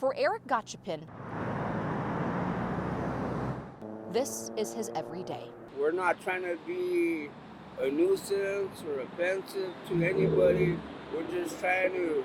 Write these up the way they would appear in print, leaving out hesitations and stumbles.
For Eric Gachapin, this is his everyday. We're not trying to be a nuisance or offensive to anybody. We're just trying to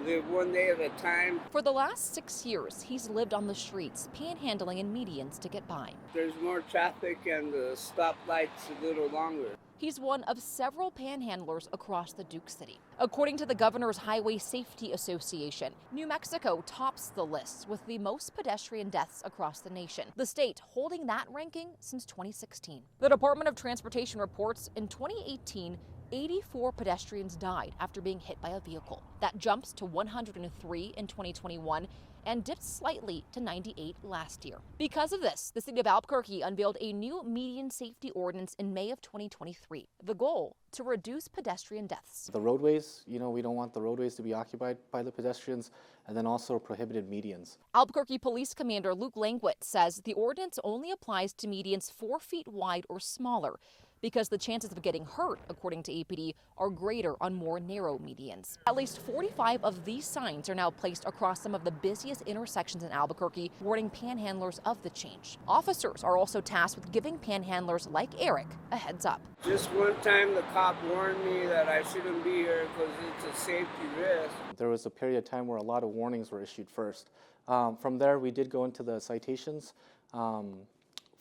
live one day at a time. For the last 6 years, he's lived on the streets, panhandling in medians to get by. There's more traffic and the stoplight's a little longer. He's one of several panhandlers across the Duke City. According to the Governor's Highway Safety Association, New Mexico tops the list with the most pedestrian deaths across the nation, the state holding that ranking since 2016. The Department of Transportation reports in 2018, 84 pedestrians died after being hit by a vehicle. That jumps to 103 in 2021 and dipped slightly to 98 last year. Because of this, the city of Albuquerque unveiled a new median safety ordinance in May of 2023. The goal, to reduce pedestrian deaths. The roadways, we don't want the roadways to be occupied by the pedestrians, and then also prohibited medians. Albuquerque Police Commander Luke Langwit says the ordinance only applies to medians 4 feet wide or smaller, because the chances of getting hurt, according to APD, are greater on more narrow medians. At least 45 of these signs are now placed across some of the busiest intersections in Albuquerque, warning panhandlers of the change. Officers are also tasked with giving panhandlers like Eric a heads up. Just one time the cop warned me that I shouldn't be here because it's a safety risk. There was a period of time where a lot of warnings were issued first. From there, we did go into the citations.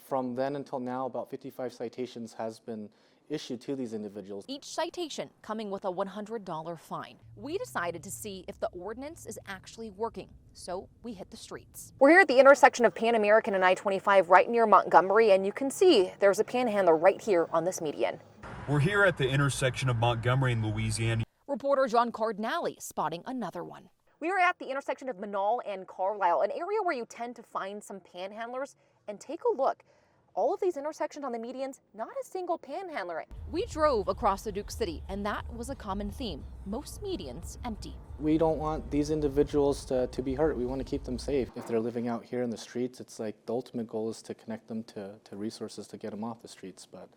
From then until now, about 55 citations has been issued to these individuals. Each citation coming with a $100 fine. We decided to see if the ordinance is actually working, so we hit the streets. We're here at the intersection of Pan American and I-25 right near Montgomery, and you can see there's a panhandler right here on this median. We're here at the intersection of Montgomery and Louisiana. Reporter John Cardinale spotting another one. We are at the intersection of Manal and Carlisle, an area where you tend to find some panhandlers. And take a look. All of these intersections on the medians, not a single panhandler. We drove across the Duke City, and that was a common theme. Most medians empty. We don't want these individuals to be hurt. We want to keep them safe. If they're living out here in the streets, it's like the ultimate goal is to connect them to resources to get them off the streets. But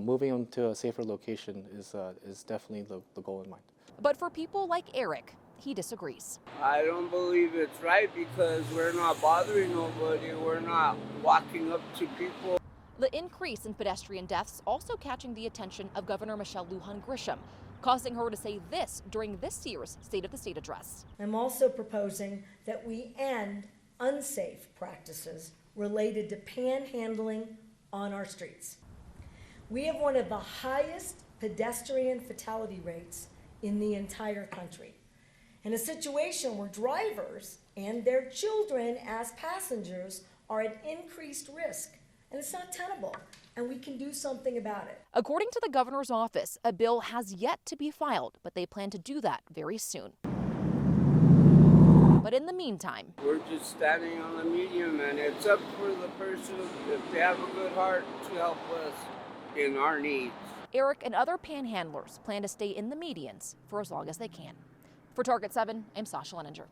moving them to a safer location is definitely the goal in mind. But for people like Eric, he disagrees. I don't believe it's right because we're not bothering nobody. We're not walking up to people. The increase in pedestrian deaths also catching the attention of Governor Michelle Lujan Grisham, causing her to say this during this year's State of the State address. I'm also proposing that we end unsafe practices related to panhandling on our streets. We have one of the highest pedestrian fatality rates in the entire country. In a situation where drivers and their children as passengers are at increased risk. And it's not tenable, and we can do something about it. According to the governor's office, a bill has yet to be filed, but they plan to do that very soon. But in the meantime, we're just standing on the median, and it's up for the person, if they have a good heart, to help us in our needs. Eric and other panhandlers plan to stay in the medians for as long as they can. For Target 7, I'm Sasha Leninger.